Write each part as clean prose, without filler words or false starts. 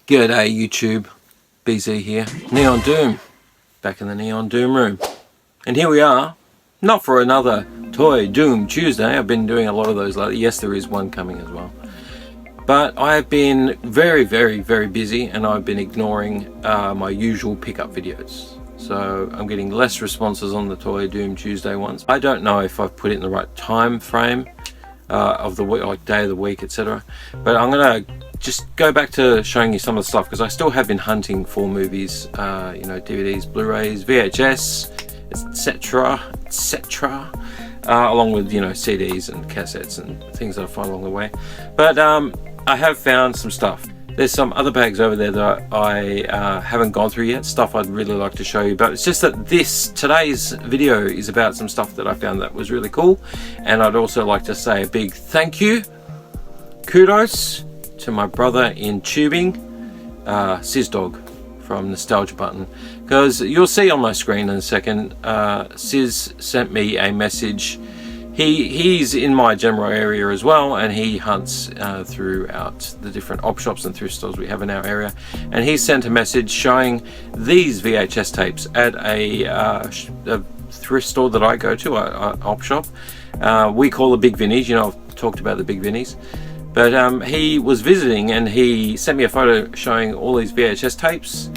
G'day YouTube, BZ here, Neon Doom, back in the Neon Doom room. And here we are, not for another Toy Doom Tuesday. I've been doing a lot of those lately. Yes, there is one coming as well. But I have been very busy, and I've been ignoring my usual pickup videos. So I'm getting less responses on the Toy Doom Tuesday ones. I don't know if I've put it in the right time frame of the week, like day of the week, etc. But I'm gonna just go back to showing you some of the stuff, because I still have been hunting for movies, you know, DVDs, Blu-rays, VHS, etc, along with, you know, CDs and cassettes and things that I find along the way. But I have found some stuff. There's some other bags over there that I haven't gone through yet, stuff I'd really like to show you, but it's just that today's video is about some stuff that I found that was really cool. And I'd also like to say a big thank you, kudos to my brother in tubing, Siz Dog from Nostalgia Button, because you'll see on my screen in a second, Siz sent me a message. He's in my general area as well, and he hunts throughout the different op-shops and thrift stores we have in our area, and he sent a message showing these VHS tapes at a thrift store that I go to, a op-shop. We call the Big Vinnies. You know, I've talked about the Big Vinnies. But he was visiting, and he sent me a photo showing all these VHS tapes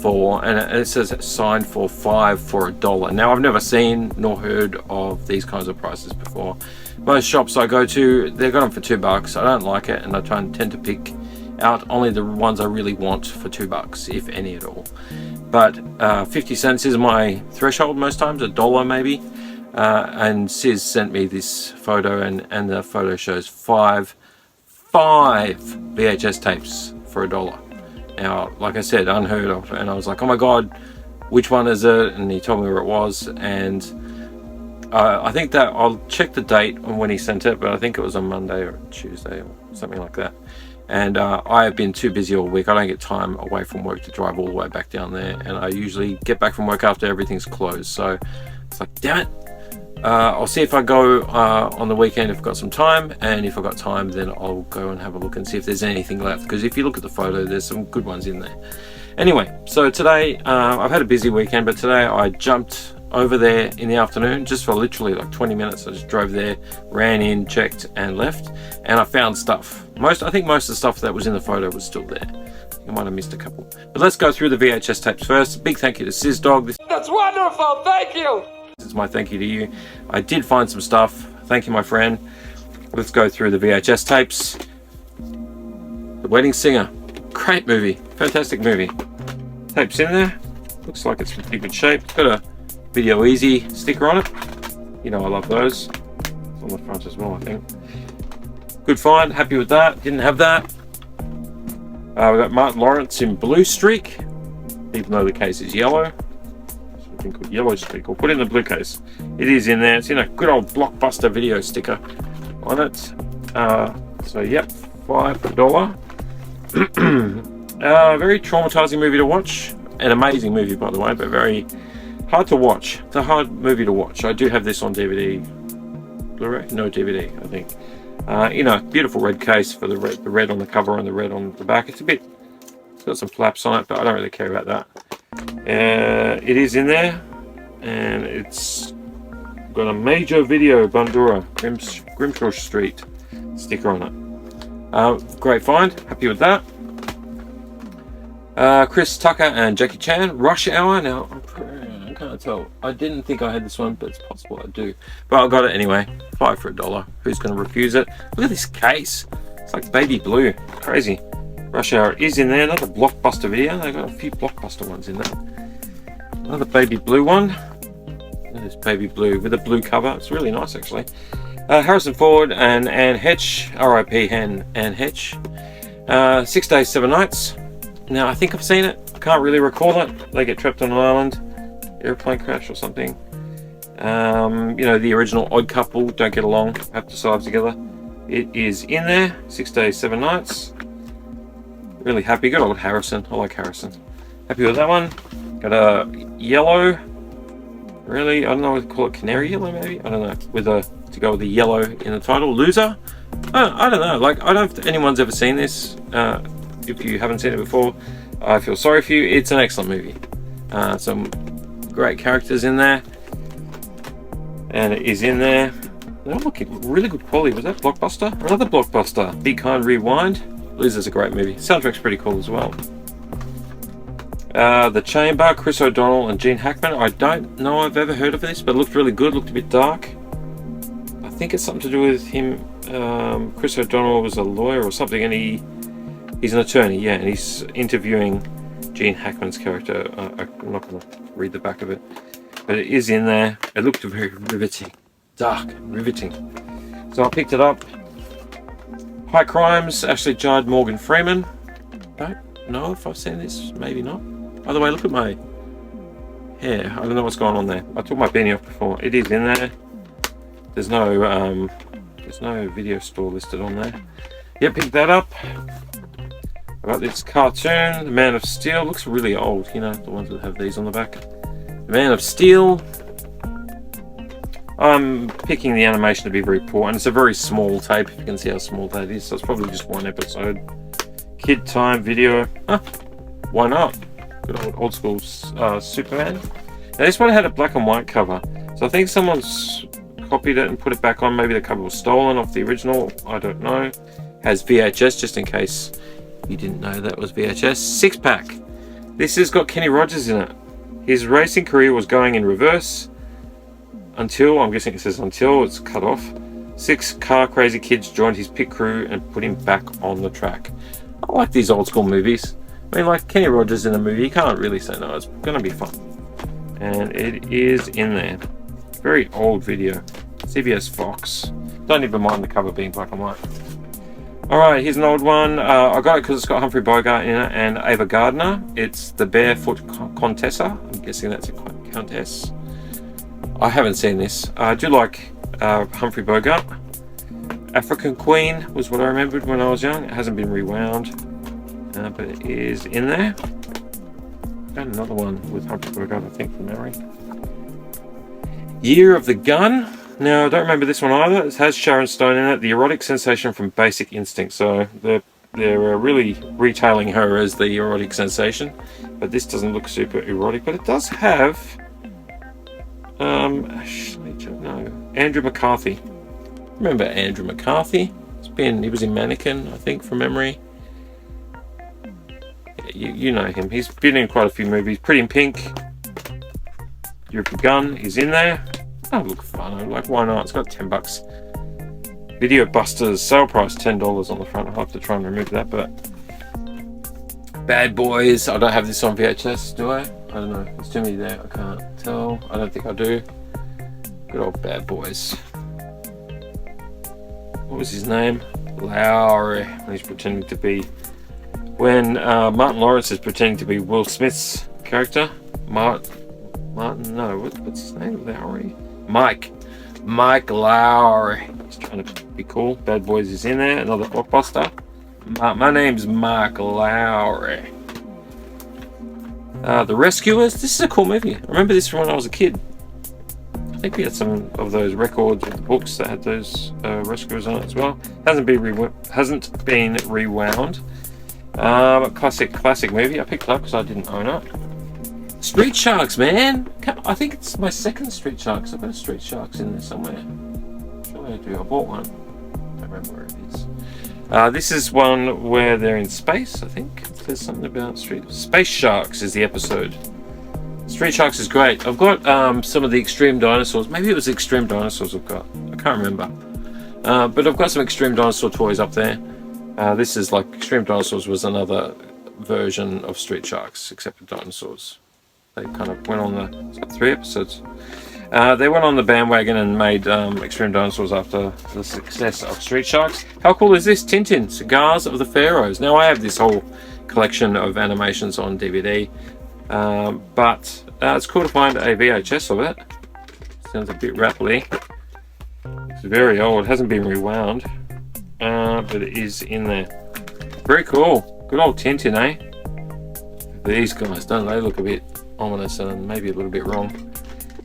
and it says it's signed for $5 for $1. Now, I've never seen nor heard of these kinds of prices before. Most shops I go to, they've got them for $2. I don't like it, and I tend to pick out only the ones I really want for $2, if any at all. But 50 cents is my threshold most times, $1 maybe. And Siz sent me this photo, and the photo shows five VHS tapes for $1. Now, like I said, unheard of, and I was like, oh my god, which one is it? And he told me where it was, and I think that I'll check the date on when he sent it, but I think it was on Monday or Tuesday or something like that. And I have been too busy all week. I don't get time away from work to drive all the way back down there, and I usually get back from work after everything's closed. So it's like, damn it. I'll see if I go on the weekend if I've got some time, and if I've got time, then I'll go and have a look and see if there's anything left, because if you look at the photo, there's some good ones in there. Anyway, so today I've had a busy weekend, but today I jumped over there in the afternoon just for literally like 20 minutes. I just drove there, ran in, checked, and left, and I found stuff. I think most of the stuff that was in the photo was still there. You might have missed a couple, but let's go through the VHS tapes first. Big thank you to Siz Dog. That's wonderful, thank you. This is my thank you to you. I did find some stuff. Thank you, my friend. Let's go through the VHS tapes. The Wedding Singer. Great movie. Fantastic movie. Tapes in there. Looks like it's in pretty good shape. It's got a Video Easy sticker on it. You know I love those. It's on the front as well, I think. Good find. Happy with that. Didn't have that. We got Martin Lawrence in Blue Streak, even though the case is yellow. Called Yellow Streak, or put in the blue case. It is in there. It's in a good old Blockbuster video sticker on it. So yep, $5 for $1. Very traumatizing movie to watch. An amazing movie, by the way, but very hard to watch. It's a hard movie to watch. I do have this on DVD, Blu-ray, no DVD, I think. You know, beautiful red case for the red on the cover and the red on the back. It's got some flaps on it, but I don't really care about that. It is in there, and it's got a Major Video Bandura Grimshaw Street sticker on it. Great find, happy with that. Chris Tucker and Jackie Chan, Rush Hour. Now I can't tell, I didn't think I had this one, but it's possible I do, but I got it anyway. $5 for $1. Who's going to refuse it? Look at this case, it's like baby blue, crazy. Rush Hour is in there. Another Blockbuster video. They've got a few Blockbuster ones in there. Another baby blue one. This baby blue with a blue cover. It's really nice, actually. Harrison Ford and Anne Hetch. R.I.P. Anne Hetch. 6 Days, 7 Nights. Now, I think I've seen it. I can't really recall it. They get trapped on an island. Airplane crash or something. You know, the original Odd Couple don't get along. Have to survive together. It is in there. 6 Days, 7 Nights. Really happy. Good old Harrison. I like Harrison. Happy with that one. Got a yellow. Really, I don't know what to call it. Canary yellow, maybe. I don't know. To go with the yellow in the title. Loser. I don't know. Like, I don't know if anyone's ever seen this. if you haven't seen it before, I feel sorry for you. It's an excellent movie. Some great characters in there, and it is in there. They're looking really good quality. Was that Blockbuster? Another Blockbuster. Be Kind Rewind. Liz is a great movie. Soundtrack's pretty cool as well. The Chamber, Chris O'Donnell and Gene Hackman. I don't know I've ever heard of this, but it looked really good. Looked a bit dark. I think it's something to do with him. Chris O'Donnell was a lawyer or something, and he's an attorney, yeah, and he's interviewing Gene Hackman's character. I'm not going to read the back of it, but it is in there. It looked very riveting. Dark, riveting. So I picked it up. High Crimes, Ashley Judd, Morgan Freeman. Don't know if I've seen this, maybe not. By the way, look at my hair. I don't know what's going on there. I took my beanie off before. It is in there. There's no video store listed on there. Yeah, picked that up. I got this cartoon, The Man of Steel. Looks really old, you know, the ones that have these on the back. The Man of Steel. I'm picking the animation to be very poor, and it's a very small tape, if you can see how small that is, so it's probably just one episode. Kid Time video. Huh, why not? Good old school Superman. Now this one had a black and white cover, so I think someone's copied it and put it back on. Maybe the cover was stolen off the original, I don't know. Has VHS, just in case you didn't know that was VHS. 6-pack. This has got Kenny Rogers in it. His racing career was going in reverse until, I'm guessing it says until, it's cut off. 6 car crazy kids joined his pit crew and put him back on the track. I like these old school movies. I mean, like Kenny Rogers in a movie, you can't really say no. It's going to be fun. And it is in there. Very old video. CBS Fox. Don't even mind the cover being black and white. Alright, here's an old one. I got it because it's got Humphrey Bogart in it and Ava Gardner. It's The Barefoot Contessa. I'm guessing that's a countess. I haven't seen this. I do like Humphrey Bogart. African Queen was what I remembered when I was young. It hasn't been rewound, but it is in there. Got another one with Humphrey Bogart, I think, from memory. Year of the Gun. Now, I don't remember this one either. It has Sharon Stone in it. The erotic sensation from Basic Instinct. So they're really retailing her as the erotic sensation, but this doesn't look super erotic. But it does have Andrew McCarthy. Remember Andrew McCarthy? He was in Mannequin, I think, from memory. Yeah, you know him. He's been in quite a few movies. Pretty in Pink. Year of the Gun is in there. Oh, look fun. I'm like, why not? It's got $10. Video Busters, sale price $10 on the front. I'll have to try and remove that, but Bad Boys. I don't have this on VHS, do I? I don't know. There's too many there. I can't tell. I don't think I do. Good old Bad Boys. What was his name? Lowry. He's pretending to be. When Martin Lawrence is pretending to be Will Smith's character. Martin. No. What's his name? Lowry. Mike Lowry. He's trying to be cool. Bad Boys is in there. Another blockbuster. My name's Mike Lowry. The Rescuers. This is a cool movie. I remember this from when I was a kid. I think we had some of those records with the books that had those Rescuers on it as well. Hasn't been rewound. Classic movie. I picked it up because I didn't own it. Street Sharks, man. I think it's my second Street Sharks. I've got a Street Sharks in there somewhere. Surely I do. I bought one. Don't remember where it is. This is one where they're in space, I think. There's something about Space Sharks is the episode. Street Sharks is great. I've got some of the Extreme Dinosaurs. Maybe it was Extreme Dinosaurs I've got. I can't remember. But I've got some Extreme Dinosaur toys up there. This is like Extreme Dinosaurs was another version of Street Sharks, except for dinosaurs. They kind of went on it's got 3 episodes. They went on the bandwagon and made Extreme Dinosaurs after the success of Street Sharks. How cool is this? Tintin, Cigars of the Pharaohs. Now I have this whole collection of animations on DVD, but it's cool to find a VHS of it. Sounds a bit rattly. It's very old, it hasn't been rewound, but it is in there. Very cool. Good old Tintin, eh? These guys, don't they look a bit ominous and maybe a little bit wrong?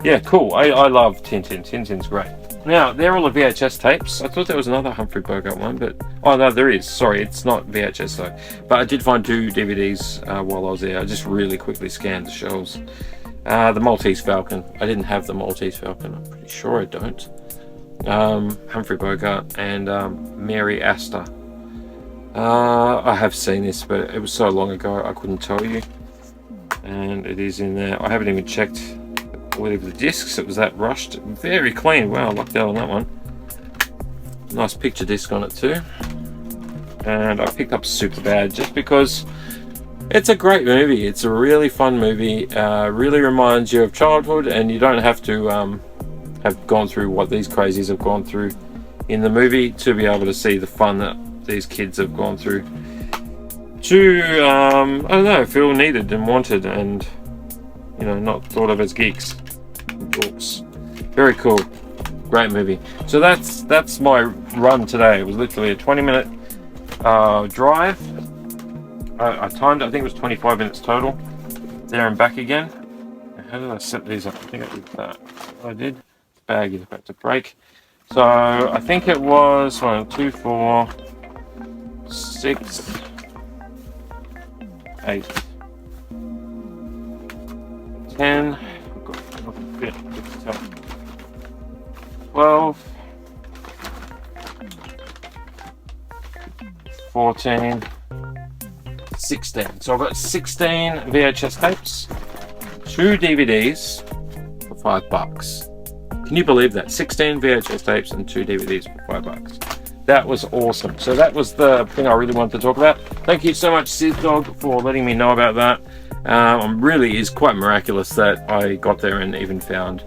Yeah, cool. I love Tintin. Tintin's great. Now, they're all the VHS tapes. I thought there was another Humphrey Bogart one, but... Oh, no, there is. Sorry, it's not VHS, though. But I did find 2 DVDs while I was there. I just really quickly scanned the shelves. The Maltese Falcon. I didn't have the Maltese Falcon. I'm pretty sure I don't. Humphrey Bogart and Mary Astor. I have seen this, but it was so long ago I couldn't tell you. And it is in there. I haven't even checked with the discs. It was that rushed. Very clean. Wow, lucked out on that one. Nice picture disc on it too. And I picked up Superbad just because it's a great movie. It's a really fun movie. Really reminds you of childhood, and you don't have to have gone through what these crazies have gone through in the movie to be able to see the fun that these kids have gone through to I don't know, feel needed and wanted, and you know, not thought of as geeks. Books. Very cool. Great movie. So that's my run today. It was literally a 20-minute drive. I timed it. I think it was 25 minutes total. There and back again. How did I set these up? I think I did that. I did. The bag is about to break. So I think it was 1, 2, 4, 6, 8, 10. 12, 14, 16. So I've got 16 VHS tapes, 2 DVDs for $5. Can you believe that? 16 VHS tapes and 2 DVDs for $5. That was awesome. So that was the thing I really wanted to talk about. Thank you so much, Siz Dog, for letting me know about that. Really is quite miraculous that I got there and even found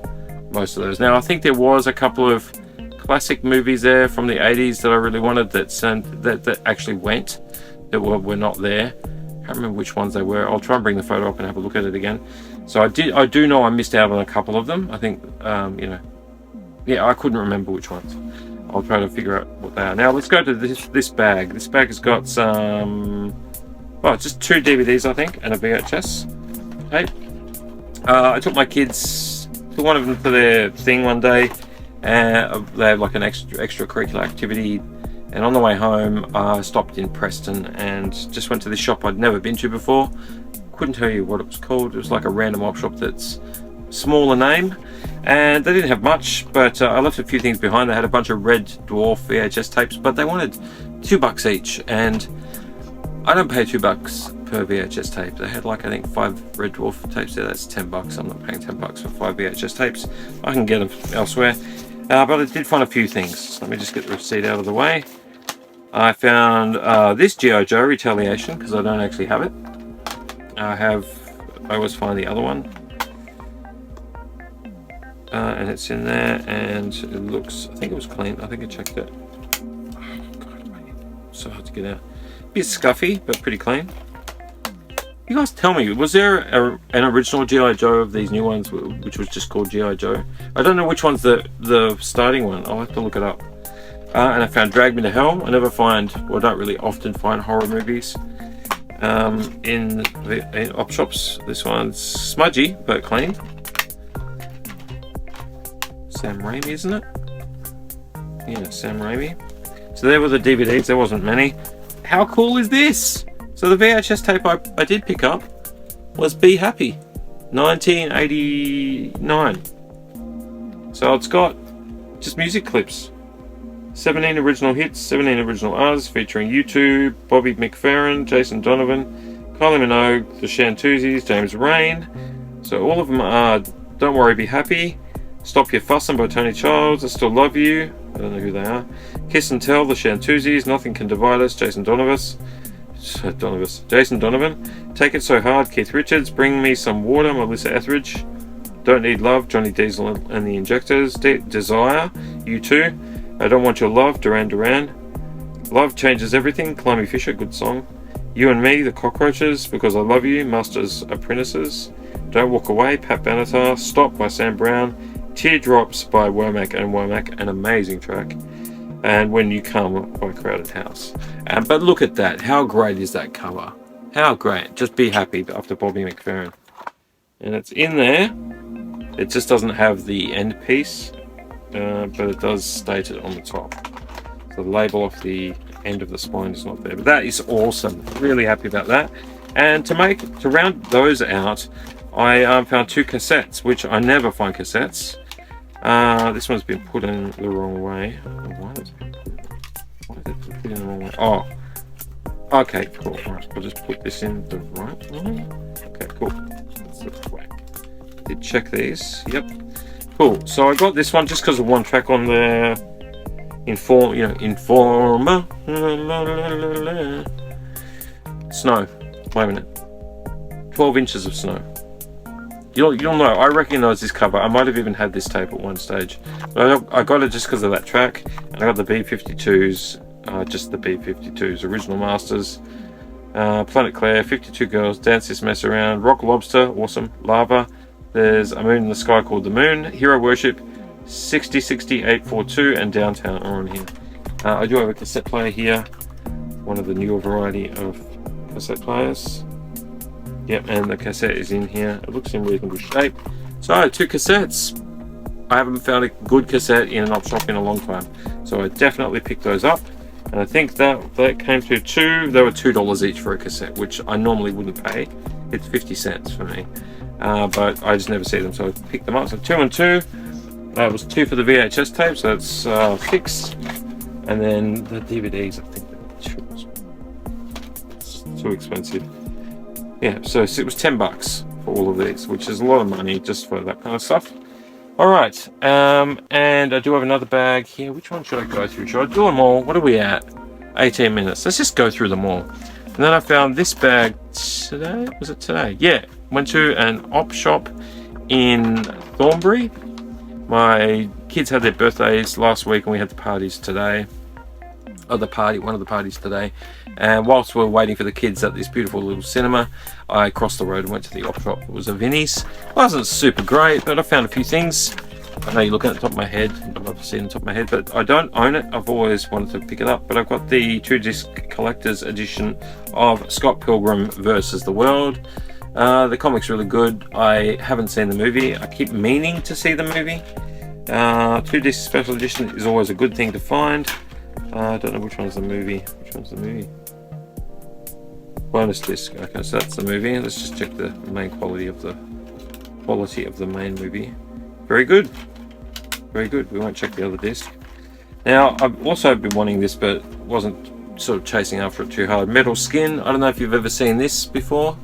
most of those. Now, I think there was a couple of classic movies there from the 80s that I really wanted that actually went, that were not there. I can't remember which ones they were. I'll try and bring the photo up and have a look at it again. So I do know I missed out on a couple of them. I think, you know, yeah, I couldn't remember which ones. I'll try to figure out what they are. Now, let's go to this bag. This bag has got some, well, just 2 DVDs, I think, and a VHS tape. I took my kids, took one of them to their thing one day, and they have like an extracurricular activity, and on the way home I stopped in Preston and just went to this shop I'd never been to before. Couldn't tell you what it was called. It was like a random op shop that's smaller name, and they didn't have much, but I left a few things behind. They had a bunch of Red Dwarf VHS tapes, but they wanted $2 each, and I don't pay $2 per VHS tape. They had like, I think, 5 Red Dwarf tapes there. That's $10. I'm not paying $10 for 5 VHS tapes. I can get them elsewhere. But I did find a few things. Let me just get the receipt out of the way. I found this G.I. Joe Retaliation, because I don't actually have it. I always find the other one. And it's in there, and it looks, I think it was clean. I think I checked it. Oh, God, so hard to get out. Bit scuffy, but pretty clean. You guys tell me, was there an original G.I. Joe of these new ones, which was just called G.I. Joe? I don't know which one's the starting one. I'll have to look it up. And I found Drag Me to Hell. I never find, well, I don't really often find horror movies in op shops. This one's smudgy, but clean. Sam Raimi, isn't it? Yeah, Sam Raimi. So there were the DVDs. There wasn't many. How cool is this? So the VHS tape I did pick up was Be Happy, 1989. So it's got just music clips. 17 original hits, 17 original artists featuring U2, Bobby McFerrin, Jason Donovan, Kylie Minogue, The Shantuzzies, James Rain. So all of them are Don't Worry, Be Happy, Stop Your Fussin' by Tony Childs, I Still Love You, I don't know who they are, Kiss and Tell, The Shantuzzies, Nothing Can Divide Us, Jason Donovan, Take It So Hard, Keith Richards, Bring Me Some Water, Melissa Etheridge, Don't Need Love, Johnny Diesel and the Injectors, Desire, U2, I Don't Want Your Love, Duran Duran, Love Changes Everything, Climby Fisher, good song, You and Me, The Cockroaches, Because I Love You, Masters Apprentices, Don't Walk Away, Pat Benatar, Stop by Sam Brown, Teardrops by Womack and Womack, an amazing track, and When You Come by Crowded House. But look at that, how great is that cover? How great, just Be Happy after Bobby McFerrin. And it's in there, it just doesn't have the end piece. but it does state it on the top. So the label off the end of the spine is not there, but that is awesome. Really happy about that. And to round those out, I found 2 cassettes, which I never find cassettes. This one's been put in the wrong way. Why is it put in the wrong way? Oh, okay, cool. Right, I'll just put this in the right way. Okay, cool. That's the way. Did check these. Yep. Cool. So I got this one just because of one track on the Informer. Snow. Wait a minute. 12 inches of snow. You'll know. I recognise this cover. I might have even had this tape at one stage. But I got it just because of that track, and I got the B52s, just the B52s, original masters. Planet Claire, 52 Girls, Dance This Mess Around, Rock Lobster, awesome, Lava. There's A Moon in the Sky Called the Moon, Hero Worship, 606842, and Downtown are on here. I do have a cassette player here, one of the newer variety of cassette players. Yep, and the cassette is in here. It looks in reasonable shape. So, 2 cassettes. I haven't found a good cassette in an op-shop in a long time, so I definitely picked those up. And I think that came to they were $2 each for a cassette, which I normally wouldn't pay. It's 50 cents for me. But I just never see them, so I picked them up. So 2 and 2. It was 2 for the VHS tapes, so that's 6. And then the DVDs, I think they were 2. It's too expensive. Yeah, so it was $10 for all of these, which is a lot of money just for that kind of stuff. Alright, and I do have another bag here. Which one should I go through? Should I do them all? What are we at? 18 minutes. Let's just go through them all. And then I found this bag today. Was it today? Yeah. Went to an op-shop in Thornbury. My kids had their birthdays last week and we had the parties today. One of the parties today. And whilst we were waiting for the kids at this beautiful little cinema, I crossed the road and went to the op-shop. It was a Vinnie's. It wasn't super great, but I found a few things. I know you're looking at the top of my head. I'd love to see it on the top of my head, but I don't own it. I've always wanted to pick it up, but I've got the 2-disc collector's edition of Scott Pilgrim versus the World. The comic's really good. I haven't seen the movie. I keep meaning to see the movie. 2-disc special edition is always a good thing to find. I don't know which one's the movie. Which one's the movie? Bonus disc. Okay, so that's the movie. Let's just check the main quality of the main movie. Very good. Very good. We won't check the other disc. Now, I've also been wanting this, but wasn't sort of chasing after it too hard. Metal Skin. I don't know if you've ever seen this before.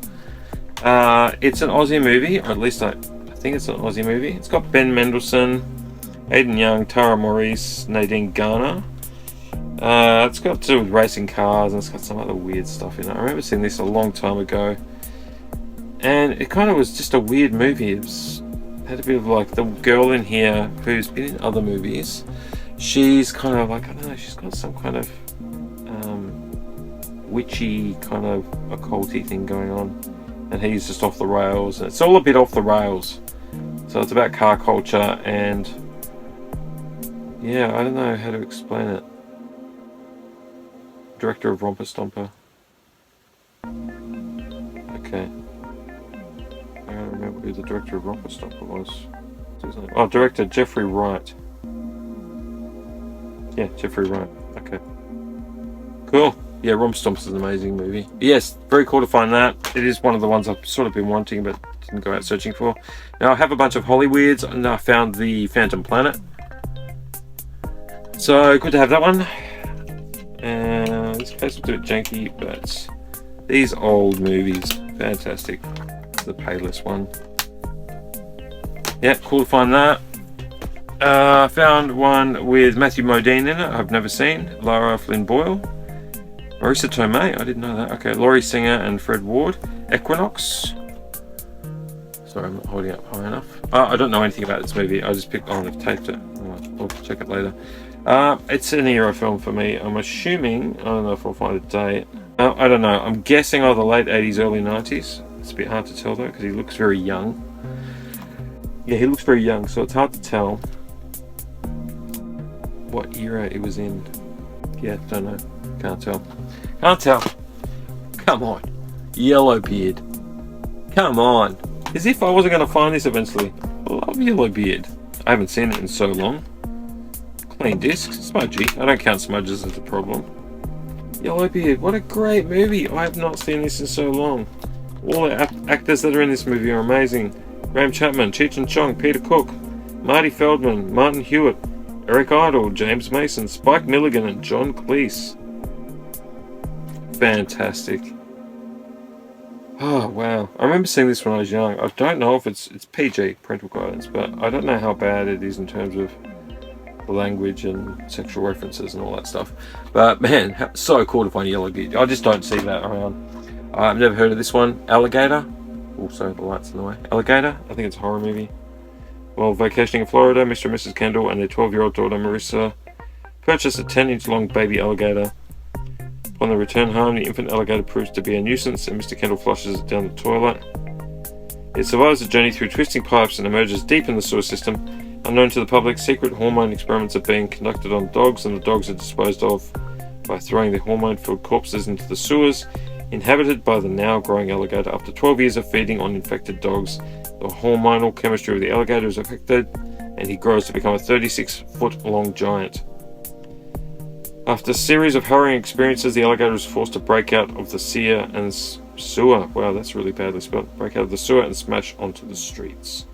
It's an Aussie movie, or at least I think it's an Aussie movie. It's got Ben Mendelsohn, Aidan Young, Tara Maurice, Nadine Garner. It's got to do with racing cars, and it's got some other weird stuff in it. I remember seeing this a long time ago, and it kind of was just a weird movie. It had a bit of like the girl in here who's been in other movies. She's kind of like, I don't know, she's got some kind of witchy kind of occulty thing going on, and he's just off the rails. And it's all a bit off the rails. So it's about car culture, and yeah, I don't know how to explain it. Director of Romper Stomper. Okay. I don't remember who the director of Romper Stomper was. Oh, director Jeffrey Wright. Yeah, Jeffrey Wright. Okay. Cool. Yeah, Romper Stomper's an amazing movie. Yes, very cool to find that. It is one of the ones I've sort of been wanting but didn't go out searching for. Now I have a bunch of Hollyweirds, and I found the Phantom Planet. So good to have that one. This case will do it janky, but these old movies, fantastic. The Payless one. Yeah, cool to find that. I found one with Matthew Modine in it, I've never seen. Lara Flynn Boyle. Marissa Tomei, I didn't know that. Okay, Laurie Singer and Fred Ward. Equinox. Sorry, I'm not holding up high enough. I don't know anything about this movie. I just picked on it, I've taped it. I'll check it later. It's an era film for me. I'm assuming, I don't know if I'll find a date. I don't know. I'm guessing either late 80s, early 90s. It's a bit hard to tell though, because he looks very young. Yeah, he looks very young, so it's hard to tell what era it was in. Yeah, don't know. Can't tell. Can't tell. Come on. Yellowbeard. Come on. As if I wasn't going to find this eventually. I love Yellowbeard. I haven't seen it in so long. Clean disc, smudgy. I don't count smudges as a problem. Yellowbeard, what a great movie. I have not seen this in so long. All the actors that are in this movie are amazing. Graham Chapman, Cheech and Chong, Peter Cook, Marty Feldman, Martin Hewitt, Eric Idle, James Mason, Spike Milligan, and John Cleese. Fantastic. Oh wow, I remember seeing this when I was young. I don't know if it's PG, parental guidance, but I don't know how bad it is in terms of the language and sexual references and all that stuff. But man, so cool to find Yellowbeard. I just don't see that around. I've never heard of this one. Alligator. Also, the lights in the way. Alligator. I think it's a horror movie. While vacationing in Florida, Mr. and Mrs. Kendall and their 12-year-old daughter Marissa purchase a 10-inch long baby alligator. Upon their return home, the infant alligator proves to be a nuisance and Mr. Kendall flushes it down the toilet. It survives the journey through twisting pipes and emerges deep in the sewer system. Unknown to the public, secret hormone experiments are being conducted on dogs, and the dogs are disposed of by throwing the hormone-filled corpses into the sewers inhabited by the now growing alligator. After 12 years of feeding on infected dogs, the hormonal chemistry of the alligator is affected and he grows to become a 36-foot-long giant. After a series of harrowing experiences, the alligator is forced to break out of the sewer. Wow, that's really badly spelled. Break out of the sewer and smash onto the streets.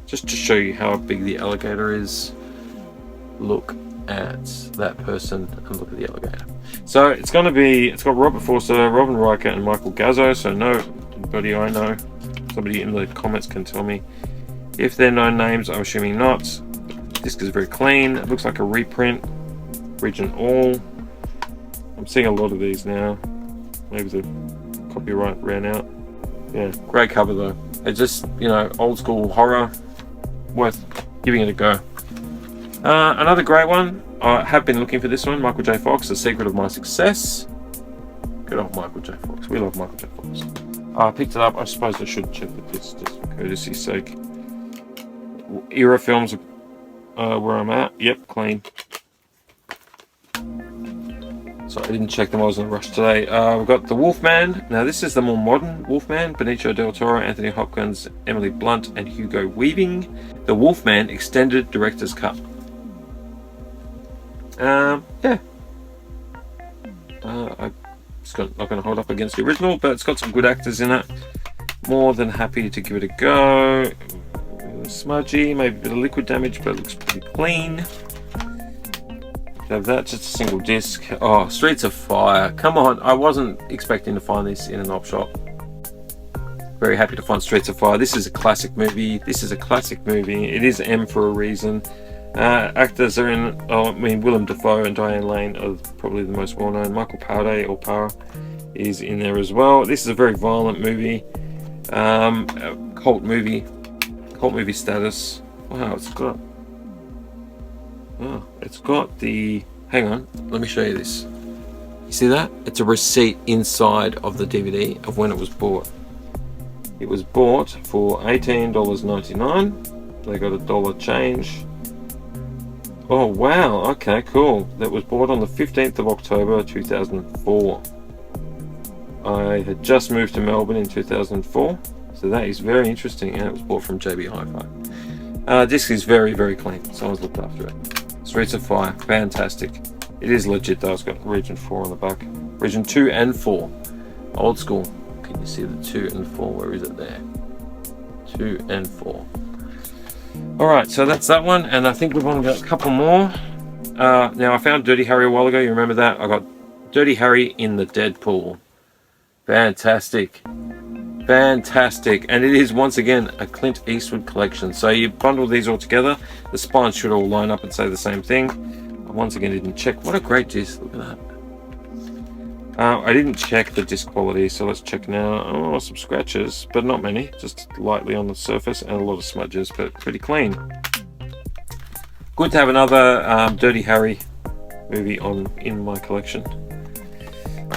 Just to show you how big the alligator is, look at that person and look at the alligator. So it's got Robert Forster, Robin Riker, and Michael Gazzo. So nobody I know. Somebody in the comments can tell me if they're known names. I'm assuming not. The disc is very clean. It looks like a reprint. Region All. I'm seeing a lot of these now. Maybe the copyright ran out. Yeah, great cover though. It's just, old school horror. Worth giving it a go. Another great one. I have been looking for this one. Michael J. Fox, The Secret of My Success. Good old Michael J. Fox. We love Michael J. Fox. I picked it up. I suppose I should check the disc just for courtesy's sake. Era films where I'm at. Yep, clean. So I didn't check them. I was in a rush today. We've got The Wolfman. Now this is the more modern Wolfman. Benicio del Toro, Anthony Hopkins, Emily Blunt, and Hugo Weaving. The Wolfman Extended Director's Cut. Yeah. It's not going to hold up against the original, but it's got some good actors in it. More than happy to give it a go. Smudgy, maybe a bit of liquid damage, but it looks pretty clean. Have that, just a single disc. Oh, Streets of Fire. Come on, I wasn't expecting to find this in an op-shop. Very happy to find Streets of Fire. This is a classic movie. It is M for a reason. Actors are in, Willem Dafoe and Diane Lane are probably the most well-known. Michael Paré, or Parra, is in there as well. This is a very violent movie. A cult movie status. Wow, it's got the, hang on, let me show you this. You see that? It's a receipt inside of the DVD of when it was bought. It was bought for $18.99. They got $1 change. Oh wow, okay, cool. That was bought on the 15th of October 2004. I had just moved to Melbourne in 2004, so that is very interesting, and it was bought from JB Hi-Fi. Disc is very, very clean. Someone's looked after it. Streets of Fire, fantastic. It is legit though. It's got Region 4 on the back. Region 2 and 4. Old school. Can you see the 2 and 4? Where is it there? 2 and 4. Alright, so that's that one, and I think we've only got a couple more. Now I found Dirty Harry a while ago, you remember that? I got Dirty Harry in the Deadpool. Fantastic. Fantastic. And it is once again a Clint Eastwood collection. So you bundle these all together, the spines should all line up and say the same thing. I once again didn't check. What a great disc, look at that. I didn't check the disc quality, so let's check now. Oh, some scratches, but not many, just lightly on the surface, and a lot of smudges, but pretty clean. Good to have another Dirty Harry movie in my collection.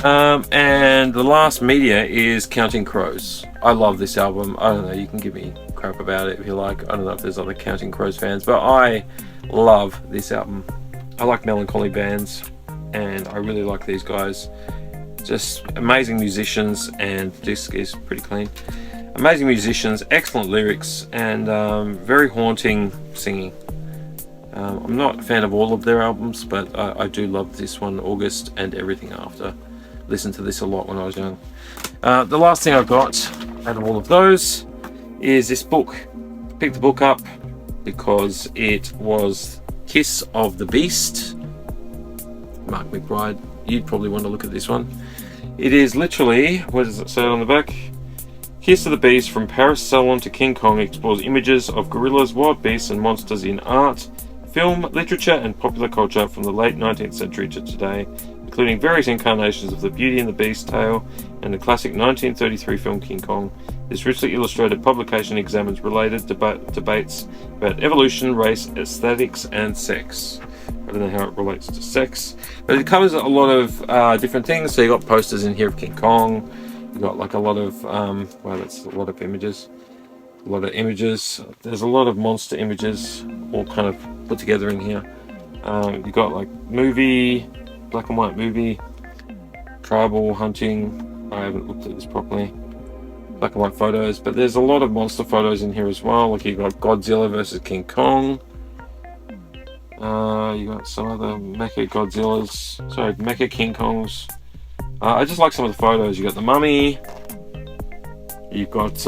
And the last media is Counting Crows. I love this album. I don't know, you can give me crap about it if you like. I don't know if there's other Counting Crows fans, but I love this album. I like melancholy bands, and I really like these guys. Just amazing musicians, and the disc is pretty clean. Amazing musicians, excellent lyrics, and very haunting singing. I'm not a fan of all of their albums, but I do love this one, August, and everything after. Listened to this a lot when I was young. The last thing I got out of all of those is this book. Picked the book up because it was Kiss of the Beast. Mark McBride, you'd probably want to look at this one. It is literally, what does it say on the back? Kiss of the Beast, from Paris Salon to King Kong, explores images of gorillas, wild beasts and monsters in art, film, literature and popular culture from the late 19th century to today, including various incarnations of the Beauty and the Beast tale and the classic 1933 film King Kong. This richly illustrated publication examines related debates about evolution, race, aesthetics and sex. I don't know how it relates to sex, but it covers a lot of different things. So you got posters in here of King Kong. You got like a lot of well, that's a lot of images. There's a lot of monster images all kind of put together in here. You got like movie, black and white movie, tribal hunting. I haven't looked at this properly. Black and white photos, but there's a lot of monster photos in here as well. Like you got Godzilla versus King Kong. You got some other Mecha King Kongs. I just like some of the photos. You got the Mummy. You've got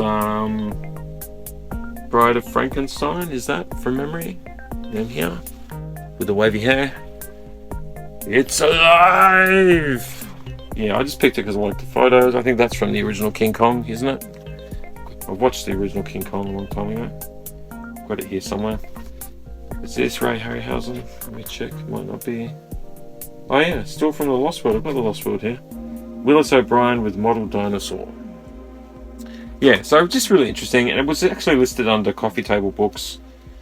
Bride of Frankenstein. Is that from memory? In here with the wavy hair. It's alive. Yeah, I just picked it because I like the photos. I think that's from the original King Kong, isn't it? I watched the original King Kong a long time ago. Got it here somewhere. Is this Ray Harryhausen? Let me check. Might not be. Oh yeah, still from the Lost World. I've got the Lost World here. Willis O'Brien with Model Dinosaur. Yeah, so just really interesting. And it was actually listed under coffee table books.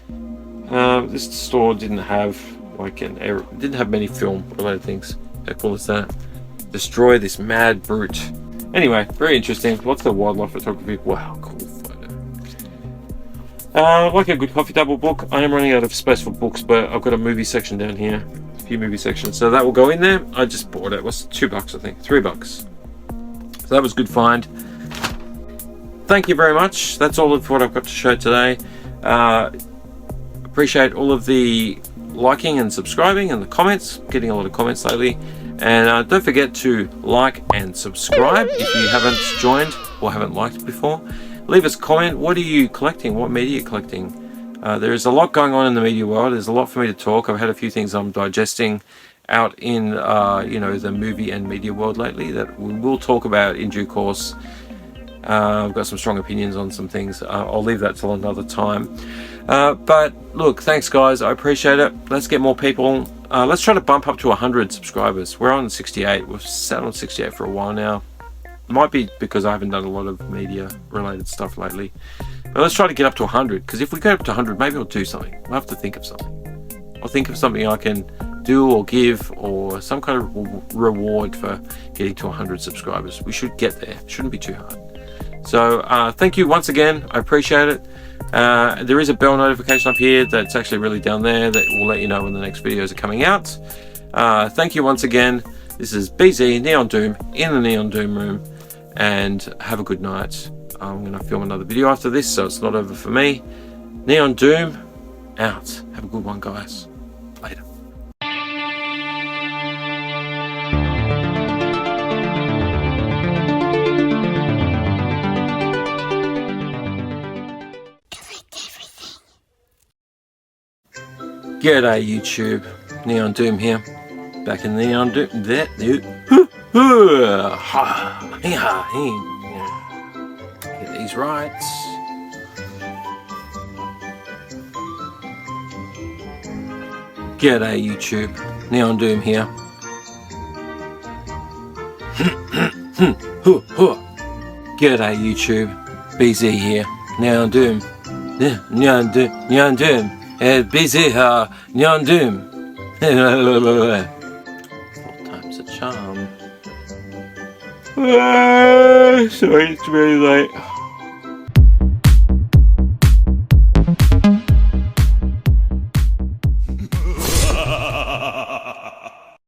This store didn't have didn't have many film related things. How cool is that? Destroy this mad brute. Anyway, very interesting. What's the wildlife photography? Wow, cool photo. Like a good coffee table book. I am running out of space for books, but I've got a movie section down here. A few movie sections. So that will go in there. I just bought it. It was $2, I think. $3. So that was a good find. Thank you very much. That's all of what I've got to show today. Appreciate all of the liking and subscribing and the comments. Getting a lot of comments lately. And don't forget to like and subscribe if you haven't joined or haven't liked before. Leave us a comment. What are you collecting? What media are you collecting? There is a lot going on in the media world. There's a lot for me to talk. I've had a few things I'm digesting out in the movie and media world lately that we will talk about in due course. I've got some strong opinions on some things. I'll leave that till another time. But look, thanks guys. I appreciate it. Let's get more people. Let's try to bump up to 100 subscribers. We're on 68. We've sat on 68 for a while now. Might be because I haven't done a lot of media related stuff lately. But let's try to get up to 100, because if we get up to 100, maybe I'll do something. We'll have to think of something. I'll think of something I can do or give, or some kind of reward for getting to 100 subscribers. We should get there. It shouldn't be too hard. So thank you once again. I appreciate it. There is a bell notification up here that's actually really down there that will let you know when the next videos are coming out. Thank you once again. This is BZ Neon Doom in the Neon Doom room, and have a good night. I'm going to film another video after this, so it's not over for me. Neon Doom out. Have a good one, guys. Later. G'day YouTube, Neon Doom here. Back in Neon Doom. Get these right. G'day YouTube, Neon Doom here. G'day YouTube, BZ here, Neon Doom. Neon Doom. BZ Neon Doom. 4 times a charm. Sorry, it's really late.